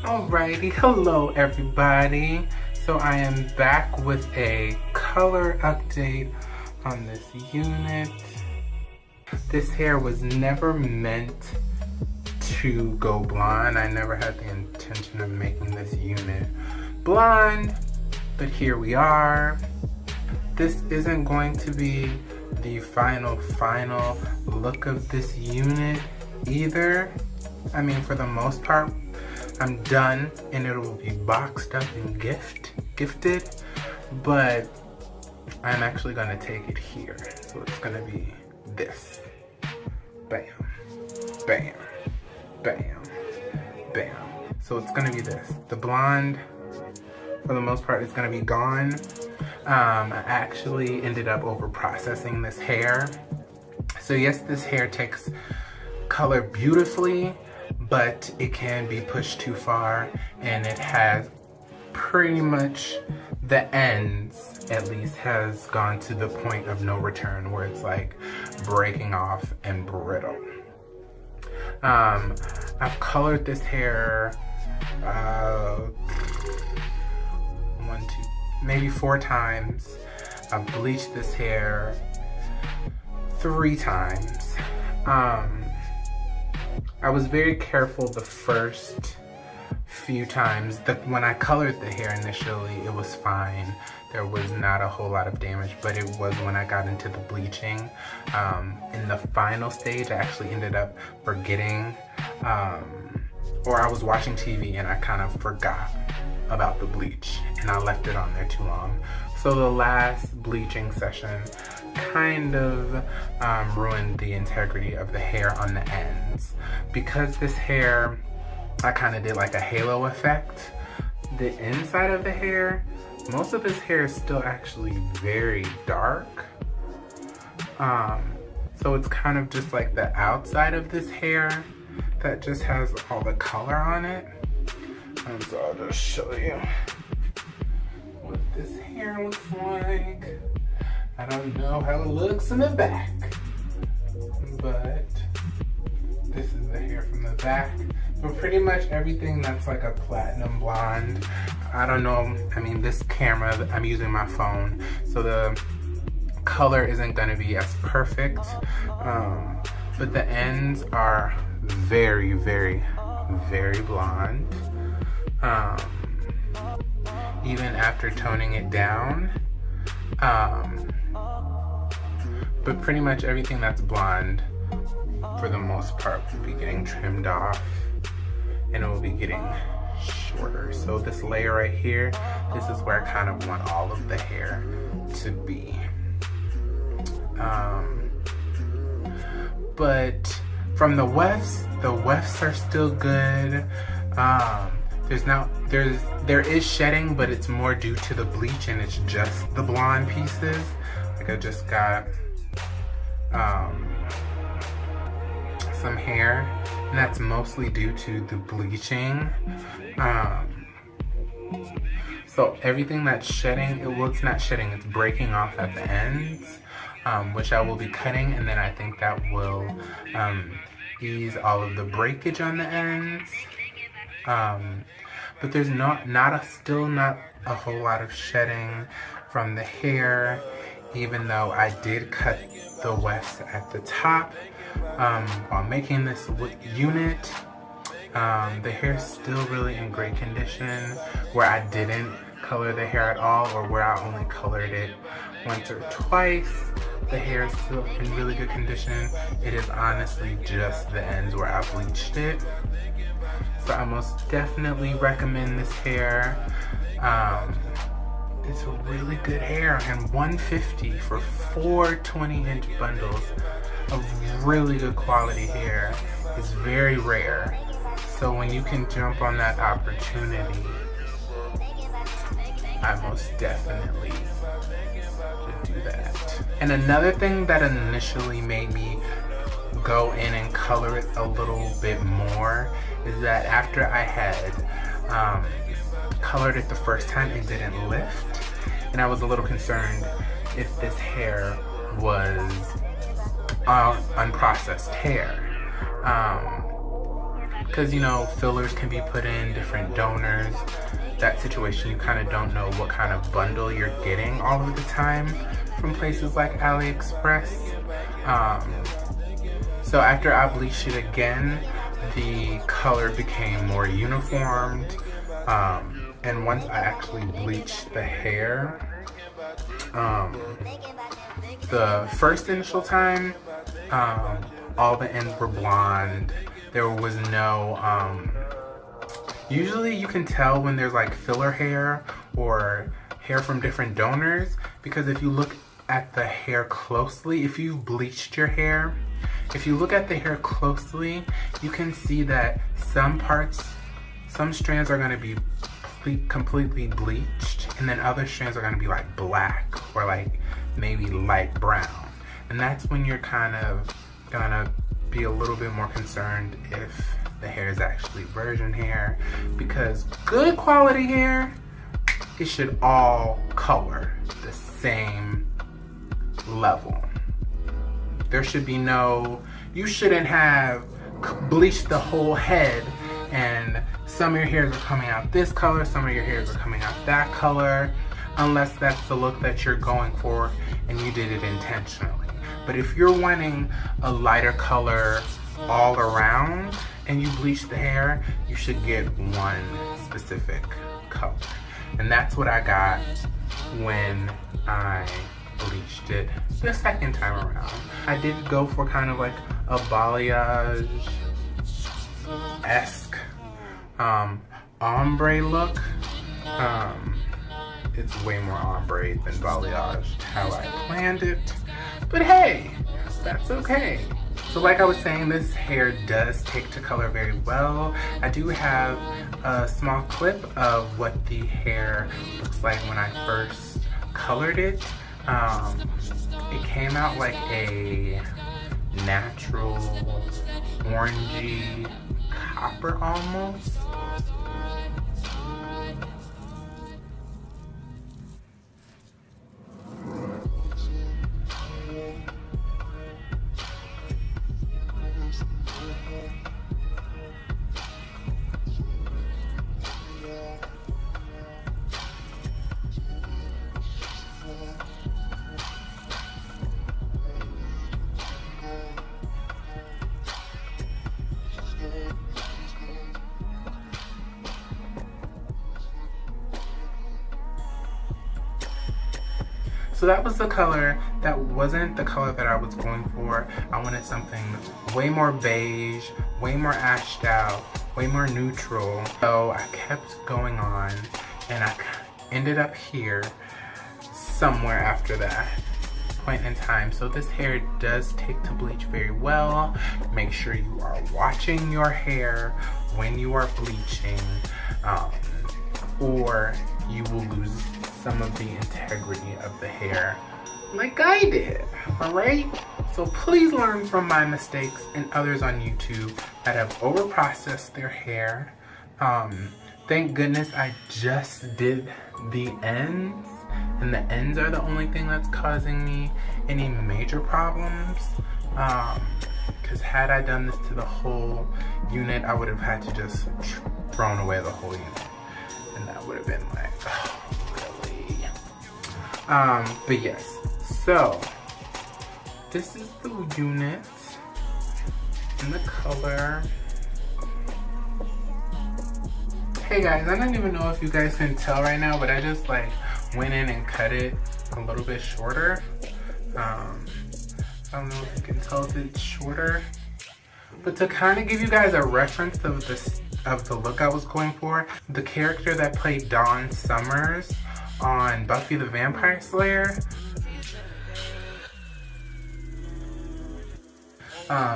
Alrighty, hello everybody. So I am back with a color update on this unit. This hair was never meant to go blonde. I never had the intention of making this unit blonde, but here we are. This isn't going to be the final look of this unit either. I mean, for the most part, I'm done and it will be boxed up and gifted, but I'm actually gonna take it here. So it's gonna be this. Bam, bam, bam, bam. So it's gonna be this. The blonde, for the most part, is gonna be gone. I actually ended up over processing this hair. So yes, this hair takes color beautifully, but it can be pushed too far, and it has pretty much, the ends at least, has gone to the point of no return where it's like breaking off and brittle. I've colored this hair maybe 4 times. I've bleached this hair 3 times. I was very careful the first few times. When I colored the hair initially, it was fine. There was not a whole lot of damage, but it was when I got into the bleaching. In the final stage, I actually ended up forgetting, or I was watching TV and I kind of forgot about the bleach and I left it on there too long. So the last bleaching session kind of ruined the integrity of the hair on the ends. Because this hair, I kind of did like a halo effect. The inside of the hair, most of this hair is still actually very dark. So it's kind of just like the outside of this hair that just has all the color on it. So I'll just show you what this hair looks like. I don't know how it looks in the back, but this is the hair from the back. So pretty much everything that's like a platinum blonde. I don't know, I mean, this camera, I'm using my phone, so the color isn't gonna be as perfect, but the ends are very, very, very blonde. Even after toning it down. But pretty much everything that's blonde, for the most part, will be getting trimmed off and it will be getting shorter. So this layer right here, this is where I kind of want all of the hair to be. But from the wefts are still good. There is shedding, but it's more due to the bleach and it's just the blonde pieces. Like I just got some hair, and that's mostly due to the bleaching. So everything that's shedding, it's not shedding, it's breaking off at the ends, which I will be cutting, and then I think that will ease all of the breakage on the ends. But there's still not a whole lot of shedding from the hair, even though I did cut the wefts at the top while making this unit. The hair is still really in great condition. Where I didn't color the hair at all, or where I only colored it once or twice, the hair is still in really good condition. It is honestly just the ends where I bleached it. So I most definitely recommend this hair. It's a really good hair, and $150 for 4 20-inch bundles of really good quality hair is very rare. So when you can jump on that opportunity, I most definitely should do that. And another thing that initially made me go in and color it a little bit more is that after I had colored it the first time, it didn't lift, and I was a little concerned if this hair was unprocessed hair. because you know, fillers can be put in, different donors. That situation, you kind of don't know what kind of bundle you're getting all of the time from places like AliExpress. So after I bleached it again, the color became more uniformed. And once I actually bleached the hair, the first initial time, all the ends were blonde. There was no, usually you can tell when there's like filler hair or hair from different donors, because if you look at the hair closely, if you've bleached your hair, if you look at the hair closely, you can see that some strands are going to be completely bleached, and then other strands are going to be like black or like maybe light brown. And that's when you're kind of gonna be a little bit more concerned if the hair is actually virgin hair, because good quality hair, it should all color the same level. There should be no, you shouldn't have bleached the whole head and some of your hairs are coming out this color, some of your hairs are coming out that color, unless that's the look that you're going for and you did it intentionally. But if you're wanting a lighter color all around and you bleach the hair, you should get one specific color. And that's what I got when I bleached it the second time around. I did go for kind of like a balayage-esque ombre look. It's way more ombre than balayage how I planned it. But hey, that's okay. So like I was saying, this hair does take to color very well. I do have a small clip of what the hair looks like when I first colored it. It came out like a natural orangey copper almost. So that was the color. That wasn't the color that I was going for. I wanted something way more beige, way more ashed out, way more neutral. So I kept going on and I ended up here somewhere after that point in time. So this hair does take to bleach very well. Make sure you are watching your hair when you are bleaching, or you will lose some of the integrity of the hair like I did. Alright, so please learn from my mistakes and others on YouTube that have overprocessed their hair. Thank goodness I just did the ends, and the ends are the only thing that's causing me any major problems. Because had I done this to the whole unit, I would have had to just thrown away the whole unit, and that would have been like, oh, really? But yes, so this is the unit and the color. Hey guys, I don't even know if you guys can tell right now, but I just like went in and cut it a little bit shorter. I don't know if you can tell if it's shorter, but to kind of give you guys a reference of the look I was going for, the character that played Dawn Summers on Buffy the Vampire Slayer,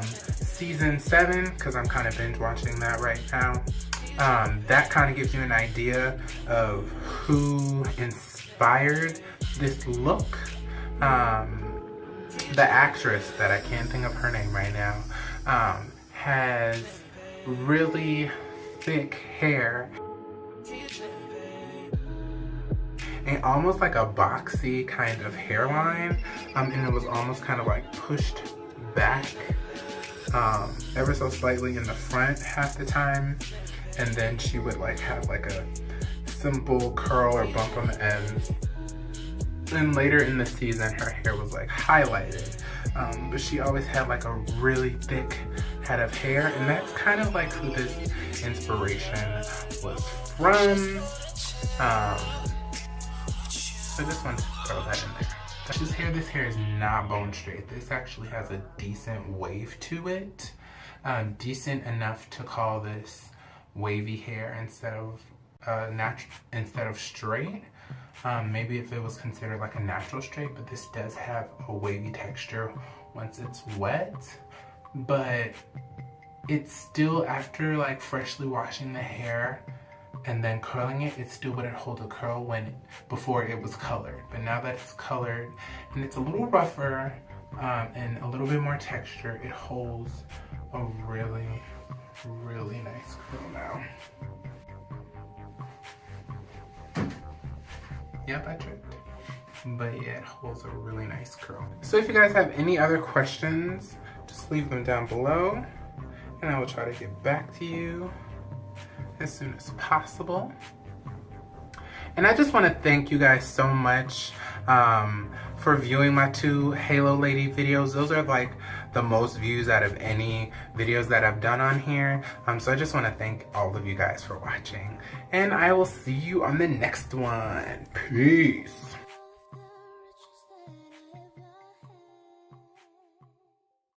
season 7, because I'm kind of binge watching that right now. That kind of gives you an idea of who inspired this look. The actress that I can't think of her name right now has really thick hair and almost like a boxy kind of hairline, and it was almost kind of like pushed back ever so slightly in the front half the time, and then she would like have like a simple curl or bump on the ends. And later in the season, her hair was like highlighted, but she always had like a really thick head of hair, and that's kind of like who this inspiration was from. So I just wanted to throw that in there. This hair is not bone straight. This actually has a decent wave to it. Decent enough to call this wavy hair instead of straight. Maybe if it was considered like a natural straight, but this does have a wavy texture once it's wet. But it's still, after like freshly washing the hair and then curling it, it still wouldn't hold a curl before it was colored. But now that it's colored and it's a little rougher and a little bit more texture, it holds a really, really nice curl now. Yep, I tripped. But yeah, it holds a really nice curl. So if you guys have any other questions, just leave them down below and I will try to get back to you as soon as possible. And I just want to thank you guys so much for viewing my 2 Halo Lady videos. Those are like the most views out of any videos that I've done on here. So I just want to thank all of you guys for watching. And I will see you on the next one. Peace.